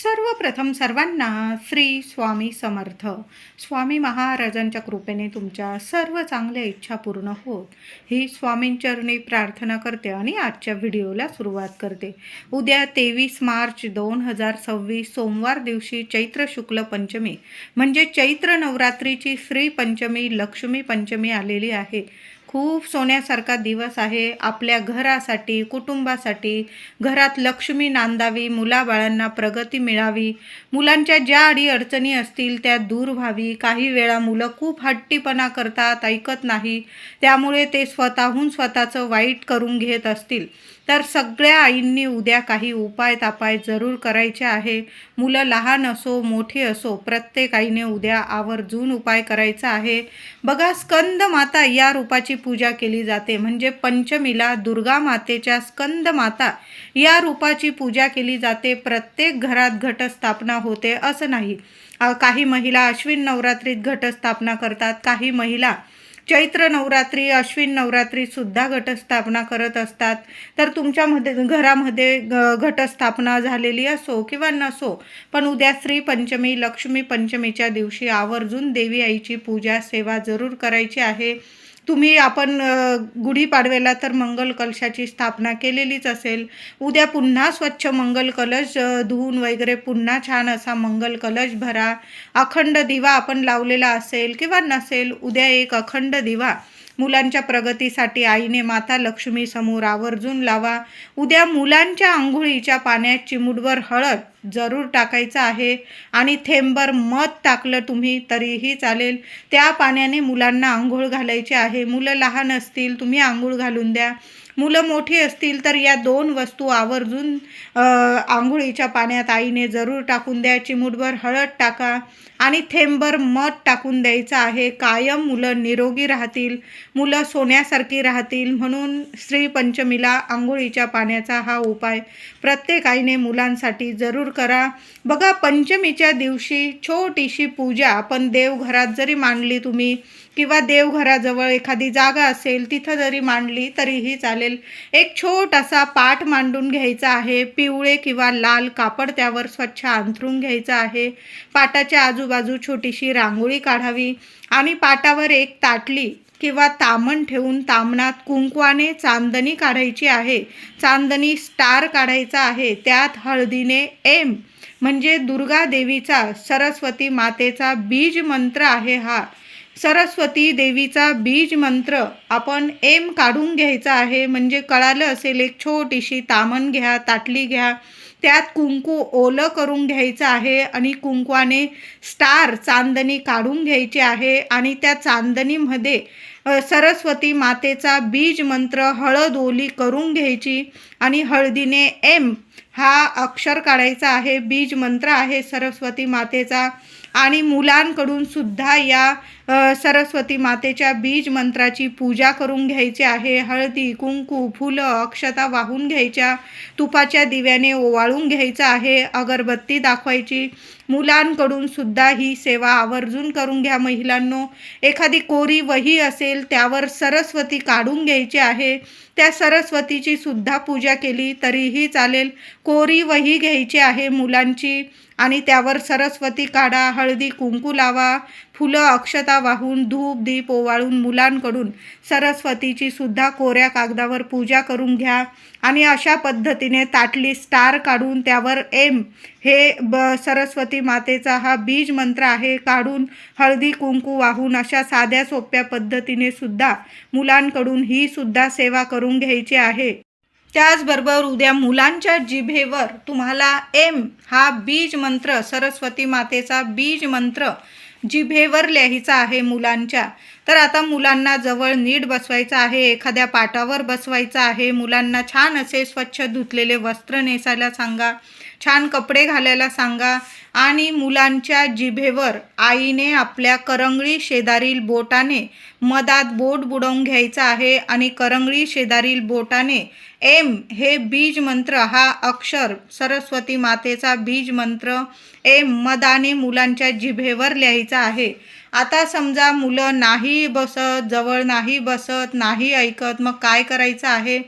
सर्वप्रथम सर्वांना श्री स्वामी समर्थ. स्वामी महाराजांच्या कृपेने तुमच्या सर्व चांगल्या इच्छा पूर्ण होत ही स्वामींचरणी प्रार्थना करते आणि आजच्या व्हिडिओला सुरुवात करते. उद्या 23 मार्च 2026 सोमवार दिवशी चैत्र शुक्ल पंचमी म्हणजे चैत्र नवरात्रीची श्री पंचमी लक्ष्मी पंचमी आलेली आहे. खूप सोन्यासारखा दिवस आहे. आपल्या घरासाठी, कुटुंबासाठी, घरात लक्ष्मी नांदावी, मुलाबाळांना प्रगती मिळावी, मुलांच्या ज्या अडीअडचणी असतील त्या दूर व्हावी. काही वेळा मुलं खूप हट्टीपणा करतात, ऐकत नाही, त्यामुळे ते स्वतःहून स्वतःचं वाईट करून घेत असतील तर सगळ्या आईंनी उद्या काही उपाय तापाय जरूर करायचे आहे. मुलं लहान असो मोठी असो प्रत्येक आईने उद्या आवर्जून उपाय करायचा आहे. बघा, स्कंद माता या रूपाची पूजा केली जाते, म्हणजे पंचमीला दुर्गा मातेच्या स्कंद माता या रूपाची पूजा केली जाते. प्रत्येक घरात घटस्थापना होते असं नाही. काही महिला अश्विन नवरात्रीत घटस्थापना करतात, काही महिला चैत्र नवरात्री अश्विन नवरात्रीसुद्धा घटस्थापना करत असतात. तर तुमच्यामध्ये घरामध्ये घटस्थापना झालेली असो किंवा नसो, पण उद्या श्री पंचमी लक्ष्मी पंचमीच्या दिवशी आवर्जून देवी आईची पूजा सेवा जरूर करायची आहे. आपण गुढीपाडव्याला तर मंगल कलशाची स्थापना केलेलीच असेल. उद्या पुन्हा स्वच्छ मंगल कलश धुवून वगैरे पुन्हा छान असा मंगल कलश भरा. अखंड दिवा आपण लावलेला असेल किंवा नसेल, उद्या एक अखंड दिवा मुलांच्या प्रगतीसाठी आईने माता लक्ष्मी समोर आवर्जून लावा. उद्या मुलांच्या आंघोळीच्या पाण्यात चिमूटभर हळद जरूर टाकायचं आहे आणि थेंबभर मध टाकलं तुम्ही तरीही चालेल. त्या पाण्याने मुलांना आंघोळ घालायची आहे. मुलं लहान असतील तुम्ही आंघोळ घालून द्या, मुलं मोठी असतील तर या दोन वस्तू आवर्जून आंघोळीच्या पाण्यात आईने जरूर टाकून द्या. चिमूटभर हळद टाका आणि थेंबभर मध टाकून द्यायचं आहे. कायम मुलं निरोगी राहतील, मुलं सोन्यासारखी राहतील. म्हणून श्री पंचमीला आंघोळीच्या पाण्याचा हा उपाय प्रत्येक आईने मुलांसाठी जरूर करा. बघा, पंचमीच्या दिवशी छोटीशी पूजा आपण देवघरात जरी मांडली तुम्ही किंवा देवघराजवळ एखादी जागा असेल तिथं जरी मांडली तरीही चालेल. एक छोटासा पाट मांडून घ्यायचा आहे. पिवळे किंवा लाल कापड त्यावर स्वच्छ अंथरून घ्यायचं आहे. पाटाच्या आजूबाजू छोटीशी रांगोळी काढावी आणि पाटावर एक ताटली किंवा तामण ठेवून तामणात कुंकवाने चांदणी काढायची आहे. चांदणी स्टार काढायचा आहे. त्यात हळदीने एम म्हणजे दुर्गा देवीचा सरस्वती मातेचा बीज मंत्र आहे. हा सरस्वती देवीचा बीज मंत्र आपण एम काढून घ्यायचा आहे. म्हणजे कळालं असेल, एक छोटीशी तामण घ्या, ताटली घ्या, त्यात कुंकू ओलं करून घ्यायचं आहे आणि कुंकवाने स्टार चांदणी काढून घ्यायची आहे आणि त्या चांदणीमध्ये सरस्वती मातेचा बीज मंत्र हळद ओली करून घ्यायची आणि हळदीने एम हा अक्षर काढायचा आहे. बीज मंत्र आहे सरस्वती मातेचा आणि मुलांकडून सुद्धा या सरस्वती मातेच्या बीज मंत्राची पूजा करून घ्यायची आहे. हळदी कुंकू फुलं अक्षता वाहून घ्यायच्या, तुपाच्या दिव्याने ओवाळून घ्यायचं आहे, अगरबत्ती दाखवायची. मुलांकडून सुद्धा ही सेवा आवर्जून करून घ्या. महिलांनो, एखादी कोरी वही असेल त्यावर सरस्वती काढून घ्यायची आहे. त्या सरस्वतीची सुद्धा पूजा केली तरीही चालेल. कोरी वही घ्यायची आहे मुलांची आणि त्यावर सरस्वती काढा, हळदी कुंकू लावा, फुलं अक्षता वाहून धूप दीप ओवाळून मुलांकडून सरस्वतीची सुद्धा कोऱ्या कागदावर पूजा करून घ्या. आणि अशा पद्धतीने ताटली स्टार काढून त्यावर एम हे सरस्वती मातेचा हा बीज मंत्र आहे काढून हळदी कुंकू वाहून अशा साध्या सोप्या पद्धतीने सुद्धा मुलांकडून ही सुद्धा सेवा करून घ्यायची आहे. त्याचबरोबर उद्या मुलांच्या जिभेवर तुम्हाला एम हा बीज मंत्र सरस्वती मातेचा बीज मंत्र जिभेवर लिहायचा आहे मुलांच्या. तर आता मुलांना जवळ नीट बसवायचं आहे, एखाद्या पाटावर बसवायचं आहे. मुलांना छान असे स्वच्छ धुतलेले वस्त्र नेसायला सांगा, छान कपडे घालायला सांगा आणि मुलांच्या जिभेवर आईने आपल्या करंगळी शेजारील बोटाने मधात बोट बुडवून घ्यायचं आहे आणि करंगळी शेजारील बोटाने एम हे बीज मंत्र हा अक्षर सरस्वती मातेचा बीज मंत्र एम मधाने मुलांच्या जिभेवर लिहायचा आहे. आता समजा मुलं नाही बसत, जवळ नाही बसत, नाही ऐकत, मग काय करायचं आहे?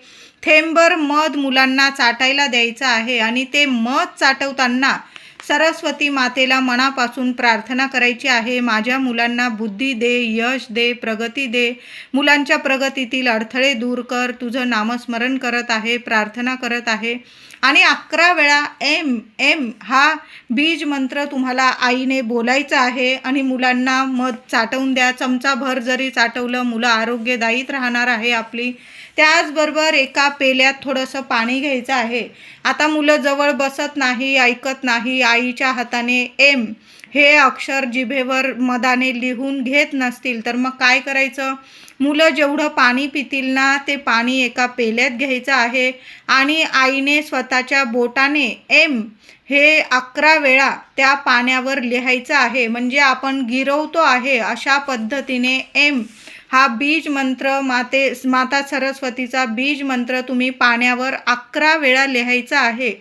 थेंबभर मध मुलांना चाटायला द्यायचं आहे आणि ते मध चाटवताना सरस्वती मातेला मनापासून प्रार्थना करायची आहे, माझ्या मुलांना बुद्धी दे, यश दे, प्रगती दे, मुलांच्या प्रगतीतील अडथळे दूर कर. तुझं नामस्मरण करत आहे, प्रार्थना करत आहे आणि 11 वेळा एम एम हा बीज मंत्र तुम्हाला आईने बोलायचा आहे आणि मुलांना मध चाटवून द्या. चमचाभर जरी चाटवलं, मुलं आरोग्यदायीत राहणार आहे आपली. त्याचबरोबर एका पेल्यात थोडंसं पाणी घ्यायचं आहे. आता मुलं जवळ बसत नाही, ऐकत नाही, आईच्या हाताने एम हे अक्षर जिभेवर मधाने लिहून घेत नसतील तर मग काय करायचं? मुलं जेवढं पाणी पितील ना ते पाणी एका पेल्यात घ्यायचं आहे आणि आईने स्वतःच्या बोटाने एम हे 11 वेळा त्या पाण्यावर लिहायचं आहे. म्हणजे आपण गिरवतो आहे अशा पद्धतीने एम हा बीज मंत्र माता सरस्वतीचा बीज मंत्र तुम्ही पाण्यावर 11 वेळा लिहायचा आहे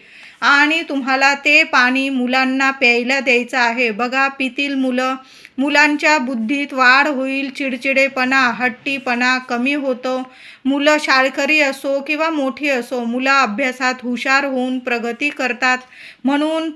आणि तुम्हाला ते पाणी मुलांना प्यायला द्यायचं आहे. बघा, पितील मुलं, मुलांच्या बुद्धीत वाढ होईल, चिडचिडेपणा, हट्टीपणा कमी होतो. मुलं शाळकरी असो किंवा मोठी असो, मुलं अभ्यासात हुशार होऊन प्रगती करतात. म्हणून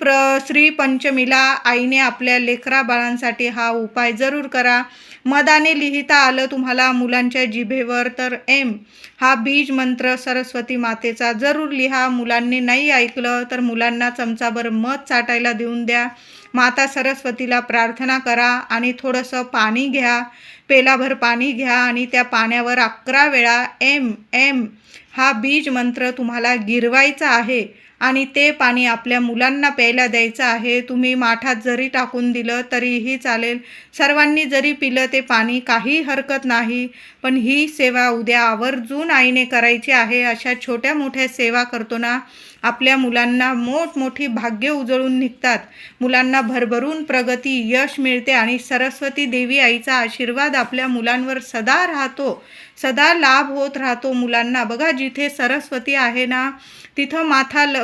श्री पंचमीला आईने आपल्या लेकरा बाळांसाठी हा उपाय जरूर करा. मधाने लिहिता आलं तुम्हाला मुलांच्या जिभेवर तर एम हा बीज मंत्र सरस्वती मातेचा जरूर लिहा. मुलांनी नाही ऐकलं तर मुलांना चमचाभर मध चाटायला देऊन द्या. माता सरस्वतीला प्रार्थना करा आणि थोडंसं पाणी घ्या, पेलाभर पाणी घ्या आणि त्या पाण्यावर 11 वेळा एम एम हा बीज मंत्र तुम्हाला गिरवायचा आहे आणि ते पाणी आपल्या मुलांना प्यायला द्यायचं आहे. तुम्ही माठात जरी टाकून दिलं तरीही चालेल, सर्वांनी जरी पिलं ते पाणी काही हरकत नाही. पण ही सेवा उद्या आवर्जून आईने करायची आहे. अशा छोट्या मोठ्या सेवा करतो ना, आपल्या मुलांना मोठमोठी भाग्य उजळून निघतात, मुलांना भरभरून प्रगती, यश मिळते आणि सरस्वती देवी आईचा आशीर्वाद आपल्या मुलांवर सदा राहतो, सदा लाभ होत राहतो मुलांना. बघा, जिथे सरस्वती आहे ना तिथं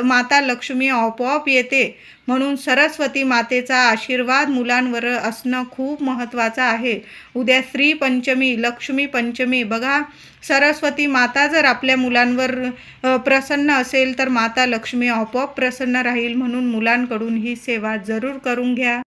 माता लक्ष्मी आपोआप येते. म्हणून सरस्वती मातेचा आशीर्वाद मुलांवर असणं खूप महत्त्वाचं आहे. उद्या श्री पंचमी, लक्ष्मी पंचमी. बघा, सरस्वती माता जर आपल्या मुलांवर प्रसन्न असेल तर माता लक्ष्मी आपोआप प्रसन्न राहील. म्हणून मुलांकडून ही सेवा जरूर करून घ्या.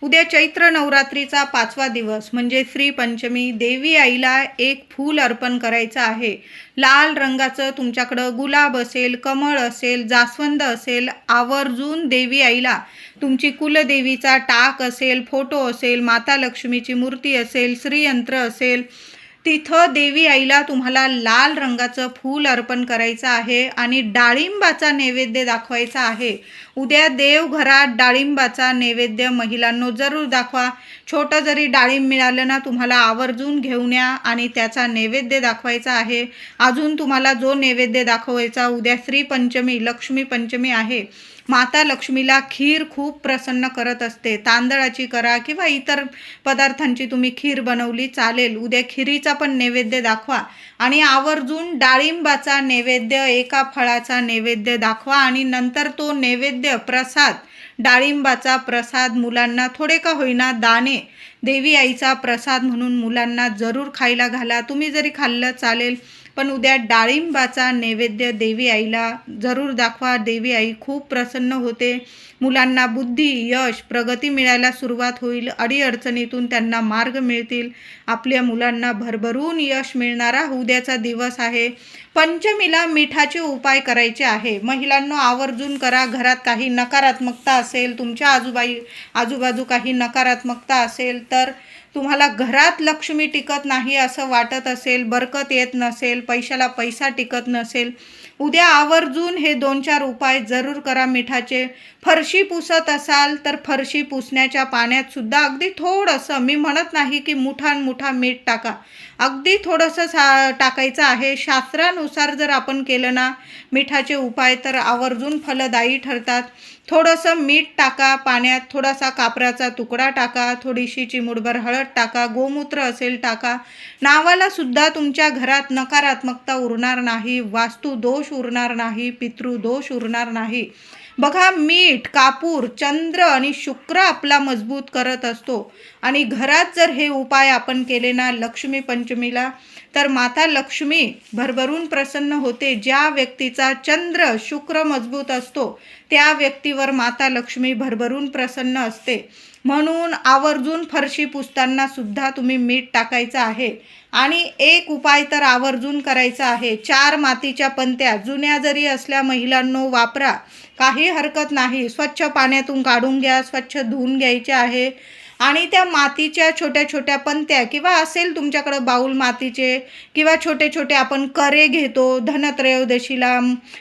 उद्या चैत्र नवरात्रीचा 5वा दिवस म्हणजे श्री पंचमी. देवी आईला एक फूल अर्पण करायचं आहे. लाल रंगाचं तुमच्याकडं गुलाब असेल, कमळ असेल, जास्वंद असेल, आवर्जून देवी आईला तुमची कुलदेवीचा टाक असेल, फोटो असेल, माता लक्ष्मीची मूर्ती असेल, श्रीयंत्र असेल, तिथं देवी आईला तुम्हाला लाल रंगाचं फूल अर्पण करायचं आहे आणि डाळिंबाचा नैवेद्य दाखवायचा आहे. उद्या देवघरात डाळिंबाचा नैवेद्य महिलांनो जरूर दाखवा. छोटं जरी डाळिंब मिळालं ना तुम्हाला आवर्जून घेऊन या आणि त्याचा नैवेद्य दाखवायचा आहे. अजून तुम्हाला जो नैवेद्य दाखवायचा, उद्या श्री पंचमी, लक्ष्मी पंचमी आहे. माता लक्ष्मीला खीर खूप प्रसन्न करत असते. तांदळाची करा किंवा इतर पदार्थांची तुम्ही खीर बनवली चालेल. उद्या खिरीचा पण नैवेद्य दाखवा आणि आवर्जून डाळिंबाचा नैवेद्य, एका फळाचा नैवेद्य दाखवा आणि नंतर तो नैवेद्य प्रसाद, डाळिंबाचा प्रसाद मुलांना थोडे का होईना दाणे देवी आईचा प्रसाद म्हणून मुलांना जरूर खायला घाला. तुम्ही जरी खाल्लं चालेल, पण उद्या डाळिंबाचा नैवेद्य देवी आईला जरूर दाखवा. देवी आई खूप प्रसन्न होते. मुलांना बुद्धी, यश, प्रगती मिळायला सुरुवात होईल. अडीअडचणीतून त्यांना मार्ग मिळतील. आपल्या मुलांना भरभरून यश मिळणारा उद्याचा दिवस आहे. पंचमीला मिठाचे उपाय करायचे आहे. महिलांनो आवर्जून करा. घरात काही नकारात्मकता असेल, तुमच्या आजूबाजू काही नकारात्मकता असेल तर तुम्हाला घरात लक्ष्मी टिकत नाही असं वाटत असेल, बरकत येत नसेल, पैशाला पैसा टिकत नसेल, उद्या आवर्जून हे 2-4 उपाय जरूर करा मिठाचे. फरशी पुसत असाल तर फरशी पुसण्याच्या पाण्यात सुद्धा अगदी थोडंसं, मी म्हणत नाही की मुठा मीठ टाका, अगदी थोडंसं टाकायचं आहे. शास्त्रानुसार जर आपण केलं ना मिठाचे उपाय तर आवर्जून फलदायी ठरतात. थोडंसं मीठ टाका पाण्यात, थोडासा कापराचा तुकडा टाका, थोडीशी चिमूटभर हळद टाका, गोमूत्र असेल टाका. नावाला सुद्धा तुमच्या घरात नकारात्मकता उरणार नाही, वास्तू दोष उरणार नाही, पितृदोष उरणार नाही. बघा, मीठ, कापूर, चंद्र आणि शुक्र आपला मजबूत करत असतो आणि घरात जर हे उपाय आपण केले ना लक्ष्मी पंचमीला तर माता लक्ष्मी भरभरून प्रसन्न होते. ज्या व्यक्तीचा चंद्र, शुक्र मजबूत असतो त्या व्यक्तीवर माता लक्ष्मी भरभरून प्रसन्न असते. म्हणून आवर्जून फरशी पुसताना सुद्धा तुम्ही मीठ टाकायचं आहे. आणि एक उपाय तर आवर्जून करायचा आहे. 4 मातीच्या पंत्या जुन्या जरी असल्या महिलांनो वापरा, काही हरकत नाही. स्वच्छ पाण्यातून काढून घ्या, स्वच्छ धुवून घ्यायचे आहे. आणि त्या मातीच्या छोट्या छोट्या पंत्या किंवा असेल तुमच्याकडं बाऊल मातीचे किंवा छोटे छोटे आपण करे घेतो धनत्रयोदशीला,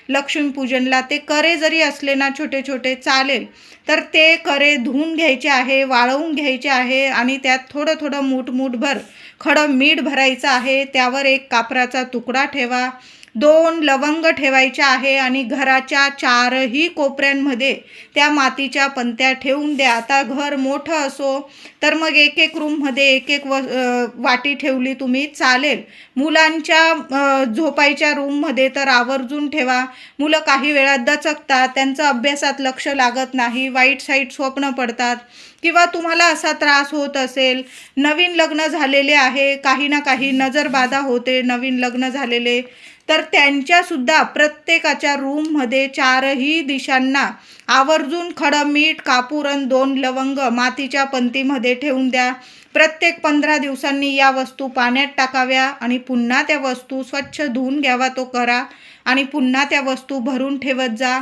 लक्ष्मीपूजनला, ते करे जरी असले ना छोटे छोटे चालेल. तर ते करे धुवून घ्यायचे आहे, वाळवून घ्यायचे आहे आणि त्यात थोडं थोडं मूठभर खडं मीठ भरायचं आहे. त्यावर एक कापराचा तुकडा ठेवा, 2 लवंग ठेवायच्या आहे आणि घराच्या 4ही कोपऱ्यांमध्ये त्या मातीच्या पंत्या ठेवून द्या. आता घर मोठं असो तर मग एक एक रूममध्ये एक एक वाटी ठेवली तुम्ही चालेल. मुलांच्या झोपायच्या रूममध्ये तर आवर्जून ठेवा. मुलं काही वेळा दचकतात, त्यांचं अभ्यासात लक्ष लागत नाही, वाईट साईट स्वप्न पडतात किंवा तुम्हाला असा त्रास होत असेल, नवीन लग्न झालेले आहे, काही ना काही नजरबाधा होते नवीन लग्न झालेले, तर त्यांच्यासुद्धा प्रत्येकाच्या रूममध्ये 4ही दिशांना आवर्जून खडं मीठ, कापूर आणि 2 लवंग मातीच्या पंतीमध्ये ठेवून द्या. प्रत्येक 15 दिवसांनी या वस्तू पाण्यात टाकाव्या आणि पुन्हा त्या वस्तू स्वच्छ धुवून घ्यावा तो करा आणि पुन्हा त्या वस्तू भरून ठेवत जा.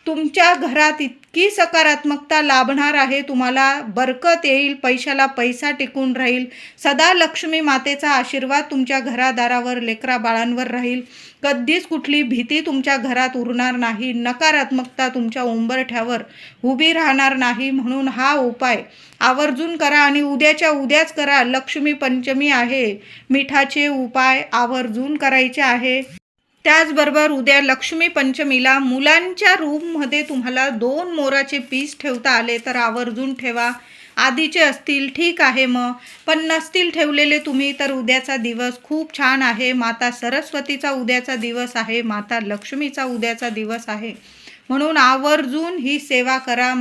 तुमच्या घरात इतकी सकारात्मकता लाभणार आहे, तुम्हाला बरकत येईल, पैशाला पैसा टिकून राहील, सदा लक्ष्मी मातेचा आशीर्वाद तुमच्या घरादारावर, लेकरा बाळांवर राहील. कधीच कुठली भीती तुमच्या घरात उरणार नाही, नकारात्मकता तुमच्या उंबरठ्यावर उभी राहणार नाही. म्हणून हा उपाय आवर्जून करा आणि उद्याच्या उद्याच करा. लक्ष्मी पंचमी आहे, मिठाचे उपाय आवर्जून करायचे आहे. त्याचबरोबर उद्या लक्ष्मी पंचमीला मुलांच्या रूममध्ये तुम्हाला 2 मोराचे पीस ठेवता आले तर आवर्जून ठेवा. आधीचे असतील ठीक आहे मग, पण नसतील ठेवलेले तुम्ही तर उद्याचा दिवस खूप छान आहे. माता सरस्वतीचा उद्याचा दिवस आहे, माता लक्ष्मीचा उद्याचा दिवस आहे. म्हणून आवर्जून ही सेवा करा.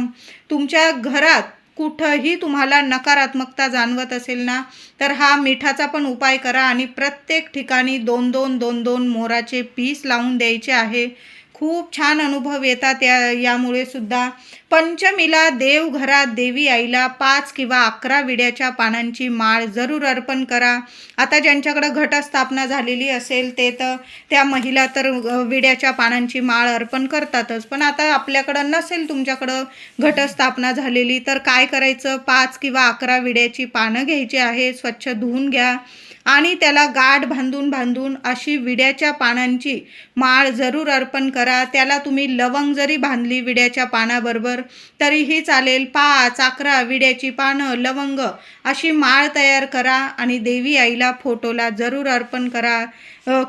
तुमच्या घरात कुठंही तुम्हाला नकारात्मकता जाणवत असेल ना तर हा मिठाचा पण उपाय करा आणि प्रत्येक ठिकाणी 2-2 मोराचे पीस लावून द्यायचे आहे. खूप छान अनुभव येतात यामुळे सुद्धा. पंचमीला देवघरात देवी आईला 5 किंवा 11 विड्याच्या पानांची माळ जरूर अर्पण करा. आता ज्यांच्याकडं घटस्थापना झालेली असेल ते तर त्या महिला तर विड्याच्या पानांची माळ अर्पण करतातच, पण आता आपल्याकडं नसेल तुमच्याकडं घटस्थापना झालेली तर काय करायचं, 5 किंवा 11 विड्याची पानं घ्यायची आहे, स्वच्छ धुवून घ्या आणि त्याला गाठ बांधून अशी विड्याच्या पानांची माळ जरूर अर्पण करा. त्याला तुम्ही लवंग जरी बांधली विड्याच्या पानाबरोबर तरीही चालेल. 5-11 विड्याची पानं, लवंग अशी माळ तयार करा आणि देवी आईला फोटोला जरूर अर्पण करा.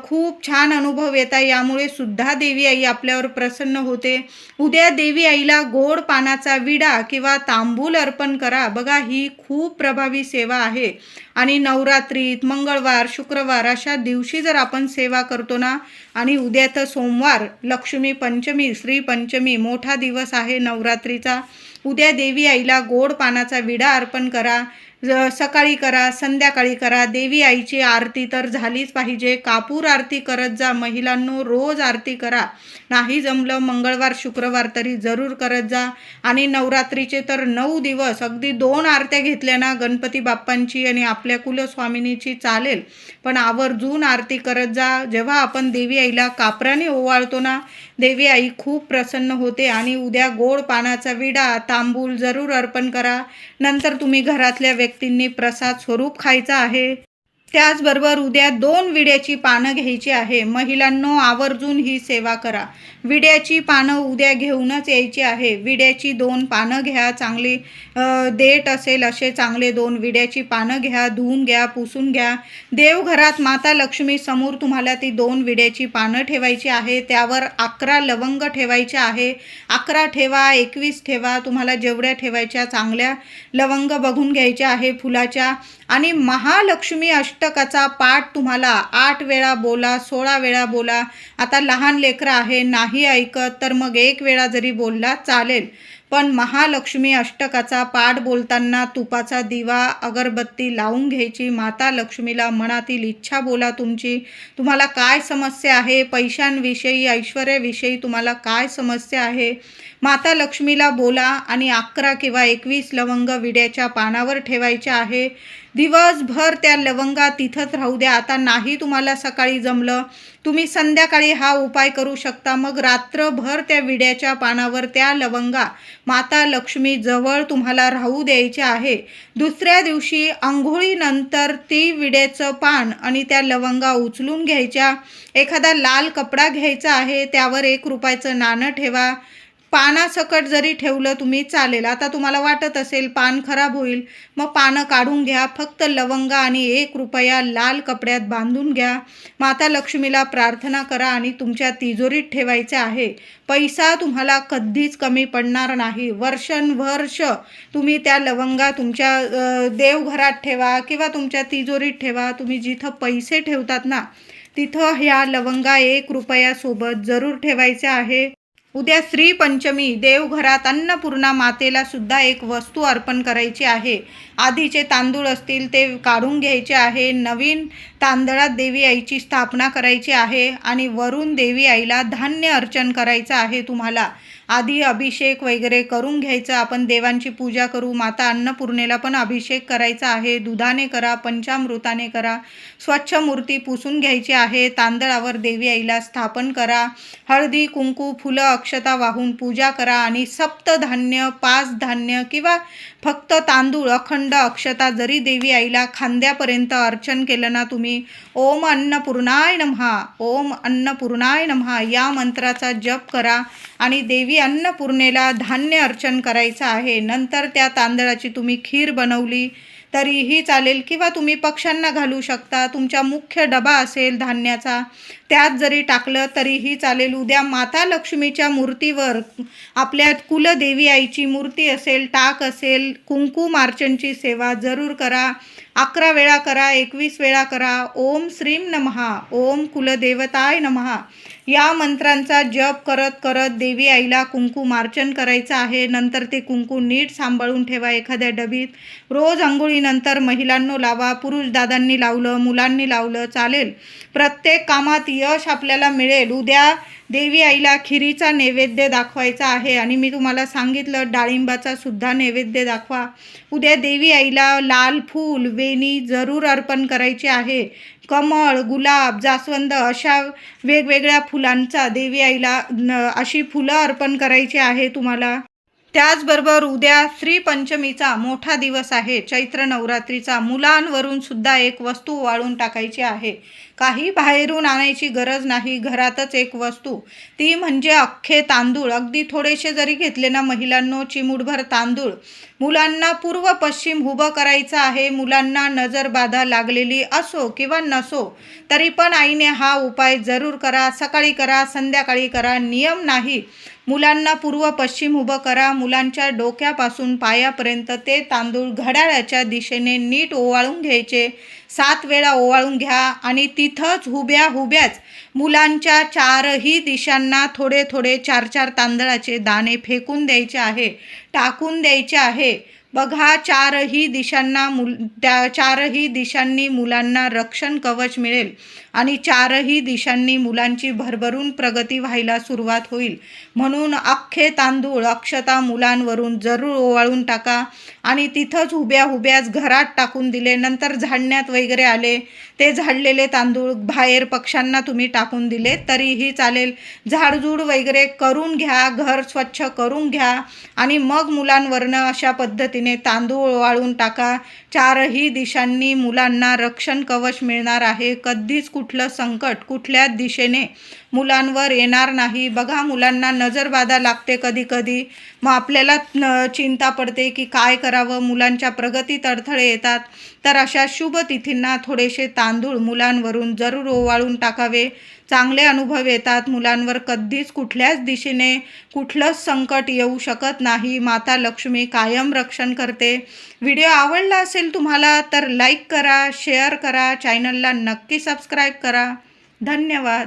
खूप छान अनुभव येतात. यामुळे सुद्धा देवी आई आपल्यावर प्रसन्न होते. उद्या देवी आईला गोड पानाचा विडा किंवा तांबूल अर्पण करा. बघा, ही खूप प्रभावी सेवा आहे आणि नवरात्रीत मंगळवार, शुक्रवार अशा दिवशी जर आपण सेवा करतो ना, आणि उद्या तर सोमवार लक्ष्मी पंचमी, श्री पंचमी, मोठा दिवस आहे नवरात्रीचा. उद्या देवी आईला गोड पानाचा विडा अर्पण करा. सकाळी करा, संध्याकाळी करा. देवी आईची आरती तर झालीच पाहिजे. कापूर आरती करत जा महिलांनो, रोज आरती करा. नाही जमलं मंगळवार शुक्रवार तरी जरूर करत जा. आणि नवरात्रीचे तर 9 दिवस अगदी 2 आरत्या घेतल्या ना गणपती बाप्पांची आणि आपल्या कुलस्वामिनीची चालेल, पण आवर्जून आरती करत जा. जेव्हा आपण देवी आईला कापराने ओवाळतो ना, देवी आई खूप प्रसन्न होते. आणि उद्या गोड पानाचा विडा, तांबूल जरूर अर्पण करा. नंतर तुम्ही घरातल्या व्यक्तींनी प्रसाद स्वरूप खायचा आहे. त्याचबरोबर उद्या 2 विड्याची पानं घ्यायची आहे. महिलांनो, आवर्जून ही सेवा करा. विड्याची पानं उद्या घेऊनच यायची आहे. विड्याची 2 पानं घ्या, चांगली देठ असेल असे चांगले 2 विड्याची पानं घ्या, धुवून घ्या, पुसून घ्या. देवघरात माता लक्ष्मी समोर तुम्हाला ती 2 विड्याची पानं ठेवायची आहे. त्यावर 11 लवंग ठेवायचे आहे. 11 ठेवा, 21 ठेवा, तुम्हाला जेवढ्या ठेवायच्या चांगल्या लवंग बघून घ्यायच्या आहे फुलाच्या. आणि महालक्ष्मी अष्टकाचा पाठ तुम्हाला 8 वेळा बोला, 16 वेळा बोला. आता लहान लेकरं आहे, नाही ऐकत तर मग 1 वेळा जरी बोलला चालेल, पण महालक्ष्मी अष्टकाचा पाठ बोलताना तुपाचा दिवा, अगरबत्ती लावून घ्यायची. माता लक्ष्मीला मनातील इच्छा बोला तुमची. तुम्हाला काय समस्या आहे, पैशांविषयी, ऐश्वर्याविषयी तुम्हाला काय समस्या आहे, माता लक्ष्मीला बोला आणि 11 किंवा 21 लवंग विड्याच्या पानावर ठेवायचे आहे. दिवसभर त्या लवंगा तिथंच राहू द्या. आता नाही तुम्हाला सकाळी जमलं, तुम्ही संध्याकाळी हा उपाय करू शकता. मग रात्रभर त्या विड्याच्या पानावर त्या लवंगा माता लक्ष्मी जवळ तुम्हाला राहू द्यायचे आहे. दुसऱ्या दिवशी अंघोळीनंतर ती विड्याचं पान आणि त्या लवंगा उचलून घ्यायच्या. एखादा लाल कपडा घ्यायचा आहे, त्यावर 1 रुपयाचं नाणं ठेवा. पानासकट जरी ठेवलं तुम्ही चालेल. आता तुम्हाला वाटत असेल पान खराब होईल, मग पानं काढून घ्या. फक्त लवंगा आणि 1 रुपया लाल कपड्यात बांधून घ्या. माता लक्ष्मीला प्रार्थना करा आणि तुमच्या तिजोरीत ठेवायचे आहे. पैसा तुम्हाला कधीच कमी पडणार नाही. वर्षानुवर्ष तुम्ही त्या लवंगा तुमच्या देवघरात ठेवा किंवा तुमच्या तिजोरीत ठेवा. तुम्ही जिथं पैसे ठेवतात ना, तिथं ह्या लवंगा 1 रुपयासोबत जरूर ठेवायच्या आहे. उद्या श्री पंचमी, देवघरात अन्नपूर्णा मातेला सुद्धा एक वस्तू अर्पण करायची आहे. आधीचे तांदूळ असतील ते काढून घ्यायचे आहे. नवीन तांदळात देवी आईची स्थापना करायची आहे आणि वरून देवी आईला धान्य अर्चन करायचं आहे. तुम्हाला आधी अभिषेक वगैरे करून घ्यायचं. आपण देवांची पूजा करू. माता अन्नपूर्णेला पण अभिषेक करायचा आहे. दुधाने करा, पंचामृताने करा. स्वच्छ मूर्ती पुसून घ्यायची आहे. तांदळावर देवी आईला स्थापन करा. हळदी, कुंकू, फुलं, अक्षता वाहून पूजा करा आणि सप्तधान्य, 5 धान्य किंवा फक्त तांदूळ, अखंड अक्षता जरी देवी आईला खांद्यापर्यंत अर्चन केलं ना तुम्ही, ओम अन्नपूर्णाय नमः, ओम अन्नपूर्णाय नमः या मंत्राचा जप करा आणि देवी अन्नपूर्णेला धान्य अर्चन करायचं आहे. नंतर त्या तांदळाची तुम्ही खीर बनवली तरीही चालेल किंवा तुम्ही पक्ष्यांना घालू शकता. तुमचा मुख्य डबा असेल धान्याचा, त्यात जरी टाकलं तरीही चालेल. उद्या माता लक्ष्मीच्या मूर्तीवर आपल्या कुलदेवी आईची मूर्ती असेल, टाक असेल, कुंकुम अर्चनची सेवा जरूर करा. 11 वेळा करा, 21 वेळा करा. ओम श्रीम नमः, ओम कुलदेवताय नमः या मंत्रांचा जप करत करत देवी आईला कुंकुमार्चन करायचं आहे. नंतर ते कुंकू नीट सांभाळून ठेवा एखाद्या डबीत. रोज अंघोळीनंतर महिलांनो लावा. पुरुष दादांनी लावलं, मुलांनी लावलं चालेल. प्रत्येक कामात यश आपल्याला मिळेल. उद्या देवी आईला खिरीचा नैवेद्य दाखवायचा आहे आणि मी तुम्हाला सांगितलं डाळिंबाचा सुद्धा नैवेद्य दाखवा. उद्या देवी आईला लाल फूल, वेणी जरूर अर्पण करायची आहे. कमळ, गुलाब, जास्वंद अशा वेगवेगळ्या फुलांचा देवी आईला अशी फुलं अर्पण करायची आहे तुम्हाला. त्याचबरोबर उद्या श्री पंचमीचा मोठा दिवस आहे, चैत्र नवरात्रीचा. मुलांवरून सुद्धा एक वस्तू वाळून टाकायची आहे. काही बाहेरून आणायची गरज नाही. घरातच एक वस्तू, ती म्हणजे अख्खे तांदूळ. अगदी थोडेसे जरी घेतले ना महिलांनो, चिमूटभर तांदूळ मुलांना पूर्व पश्चिम उभं करायचं आहे. मुलांना नजरबाधा लागलेली असो किंवा नसो तरी पण आईने हा उपाय जरूर करा. सकाळी करा, संध्याकाळी करा, नियम नाही. मुलांना पूर्व पश्चिम उभं करा. मुलांच्या डोक्यापासून पायापर्यंत ते तांदूळ घड्याळाच्या दिशेने नीट ओवाळून घ्यायचे. 7 वेळा ओवाळून घ्या आणि तिथंच उभ्याच मुलांच्या 4ही दिशांना थोडे थोडे 4-4 तांदळाचे दाणे फेकून द्यायचे आहे, टाकून द्यायचे आहे. बघा, 4ही दिशांना त्या 4ही दिशांनी मुलांना रक्षण कवच मिळेल आणि 4ही दिशांनी मुलांची भरभरून प्रगती व्हायला सुरुवात होईल. म्हणून अख्खे तांदूळ, अक्षता मुलांवरून जरूर ओवाळून टाका आणि तिथंच उभ्याच घरात टाकून दिले. नंतर झाडण्यात वगैरे आले, ते झाडलेले तांदूळ बाहेर पक्ष्यांना तुम्ही टाकून दिले तरीही चालेल. झाडझूड वगैरे करून घ्या, घर स्वच्छ करून घ्या आणि मग मुलांवरनं अशा पद्धतीने तांदूळ ओवाळून टाका. 4ही दिशांनी मुलांना रक्षण कवच मिळणार आहे. कधीच कुठलं संकट कुठल्या दिशेने मुलांवर येणार नाही. बघा, मुलांना नजरबाधा लागते कधी कधी, मग आपल्याला चिंता पडते की काय करावं, मुलांच्या प्रगतीत अडथळे येतात. तर अशा शुभ तिथींना थोडेसे तांदूळ मुलांवरून जरूर ओवाळून टाकावे. चांगले अनुभव येतात. मुलांवर कधीच कुठल्याच दिशेने कुठलंच संकट येऊ शकत नाही. माता लक्ष्मी कायम रक्षण करते. व्हिडिओ आवडला असेल तुम्हाला तर लाईक करा, शेअर करा, चॅनलला नक्की सबस्क्राईब करा. धन्यवाद.